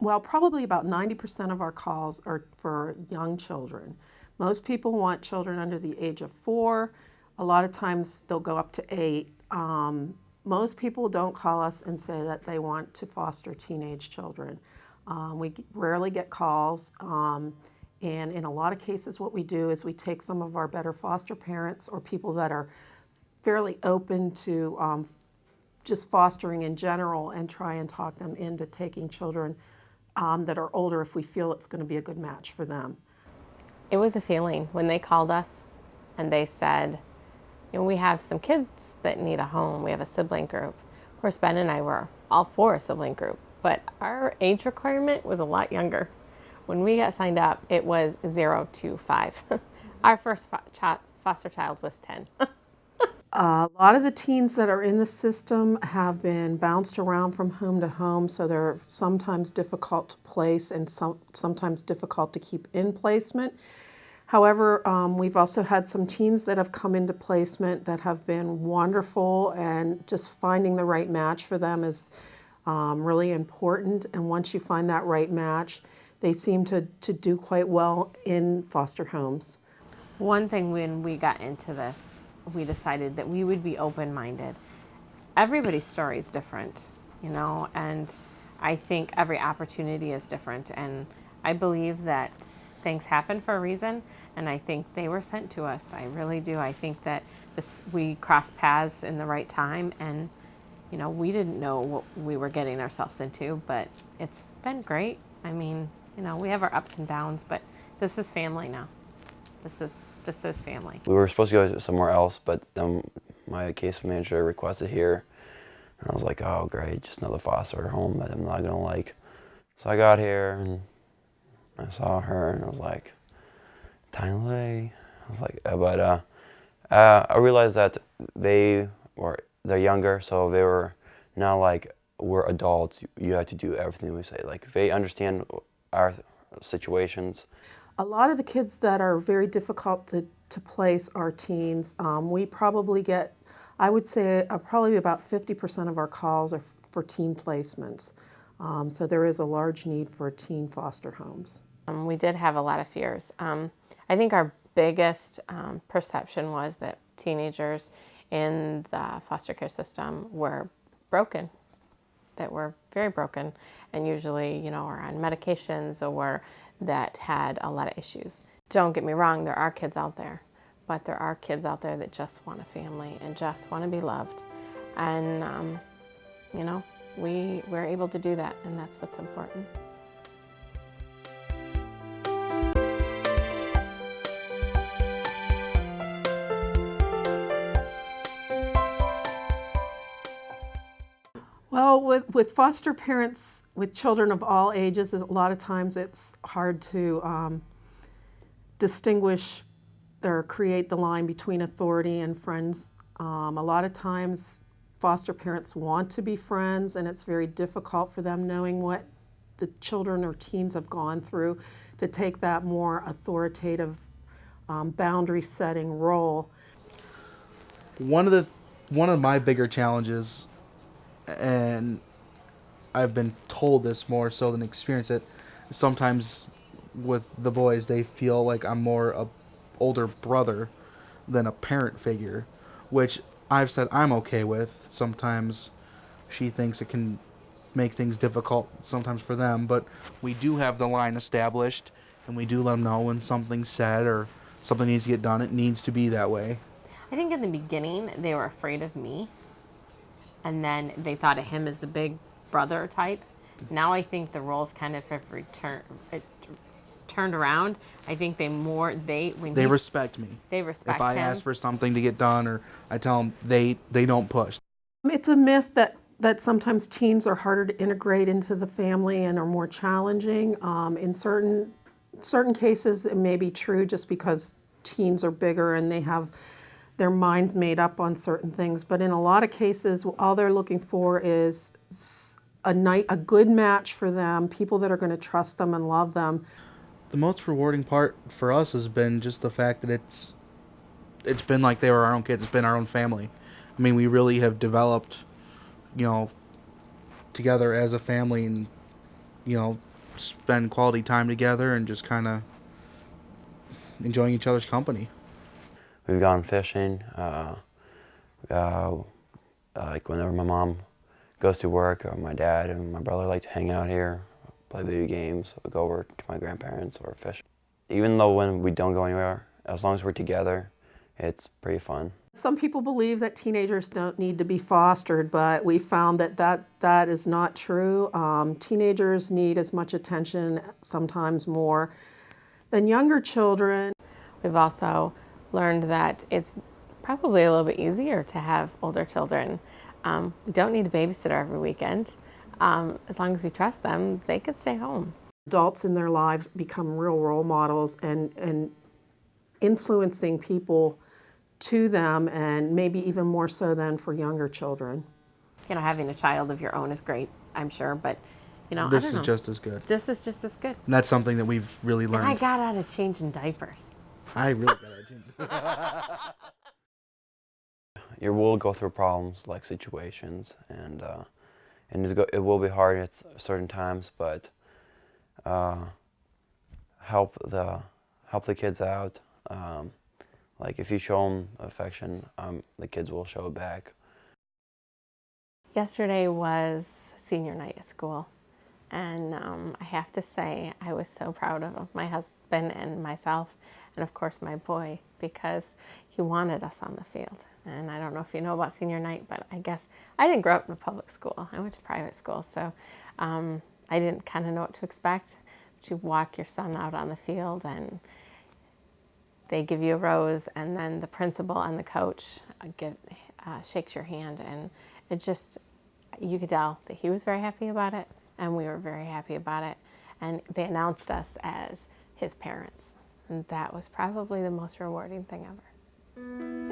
Well, probably about 90% of our calls are for young children. Most people want children under the age of 4. A lot of times they'll go up to 8. Most people don't call us and say that they want to foster teenage children. We rarely get calls, and in a lot of cases what we do is we take some of our better foster parents or people that are fairly open to just fostering in general and try and talk them into taking children that are older if we feel it's going to be a good match for them. It was a feeling when they called us and they said, you know, we have some kids that need a home. We have a sibling group. Of course, Ben and I were all for a sibling group, but our age requirement was a lot younger. When we got signed up, it was 0 to 5. Our first foster child was 10. A lot of the teens that are in the system have been bounced around from home to home, so they're sometimes difficult to place and sometimes difficult to keep in placement. However, we've also had some teens that have come into placement that have been wonderful, and just finding the right match for them is really important. And once you find that right match, they seem to do quite well in foster homes. One thing when we got into this, we decided that we would be open-minded. Everybody's story is different, you know, and I think every opportunity is different, and I believe that things happen for a reason, and I think they were sent to us. I really do. I think that we crossed paths in the right time, and you know, we didn't know what we were getting ourselves into, but it's been great. I mean, you know, we have our ups and downs, but this is family now. This is family. We were supposed to go somewhere else, but then my case manager requested here, and I was like, oh great, just another foster home that I'm not gonna like. So I got here and I saw her and I was like, tiny lady. I was like, but I realized that they're younger, so they were not like, we're adults, you have to do everything we say. Like, they understand our situations. A lot of the kids that are very difficult to place are teens. We probably get, I would say, probably about 50% of our calls are for teen placements. So there is a large need for teen foster homes. We did have a lot of fears. I think our biggest perception was that teenagers in the foster care system were broken, that were very broken, and usually, you know, are on medications or that had a lot of issues. Don't get me wrong, there are kids out there, but there are kids out there that just want a family and just want to be loved. And, you know, we're able to do that, and that's what's important. Well, with foster parents with children of all ages, a lot of times it's hard to distinguish or create the line between authority and friends. A lot of times foster parents want to be friends, and it's very difficult for them, knowing what the children or teens have gone through, to take that more authoritative boundary setting role. One of my bigger challenges, and I've been told this more so than experience it, sometimes with the boys they feel like I'm more a older brother than a parent figure, which I've said I'm okay with. Sometimes she thinks it can make things difficult sometimes for them, but we do have the line established, and we do let them know when something's said or something needs to get done, it needs to be that way. I think in the beginning they were afraid of me, and then they thought of him as the big brother type. Now I think the roles kind of have turned around. I think they respect me. They respect if I him. ask for something to get done, or I tell them, they don't push. It's a myth that sometimes teens are harder to integrate into the family and are more challenging. In certain cases, it may be true just because teens are bigger and they have their minds made up on certain things. But in a lot of cases, all they're looking for is a good match for them, people that are going to trust them and love them. The most rewarding part for us has been just the fact that it's been like they were our own kids. It's been our own family. I mean, we really have developed, you know, together as a family, and, you know, spend quality time together and just kind of enjoying each other's company. We've gone fishing. Like whenever my mom goes to work, or my dad and my brother like to hang out here, play video games, we go over to my grandparents or fish. Even though when we don't go anywhere, as long as we're together, it's pretty fun. Some people believe that teenagers don't need to be fostered, but we found that is not true. Teenagers need as much attention, sometimes more, than younger children. We've also learned that it's probably a little bit easier to have older children. We don't need a babysitter every weekend. As long as we trust them, they could stay home. Adults in their lives become real role models and influencing people to them, and maybe even more so than for younger children. You know, having a child of your own is great, I'm sure, but you know, This I is don't know. just as good. This is just as good. And that's something that we've really And I learned. got out of changing diapers. I really got it. You will go through problems like situations, and it will be hard at certain times, but help the kids out. Like if you show them affection, the kids will show it back. Yesterday was senior night at school, and I have to say I was so proud of my husband and myself, and of course my boy, because he wanted us on the field. And I don't know if you know about senior night, but I guess I didn't grow up in a public school. I went to private school, so I didn't kind of know what to expect. But you walk your son out on the field, and they give you a rose, and then the principal and the coach shakes your hand, and it just, you could tell that he was very happy about it, and we were very happy about it. And they announced us as his parents, and that was probably the most rewarding thing ever.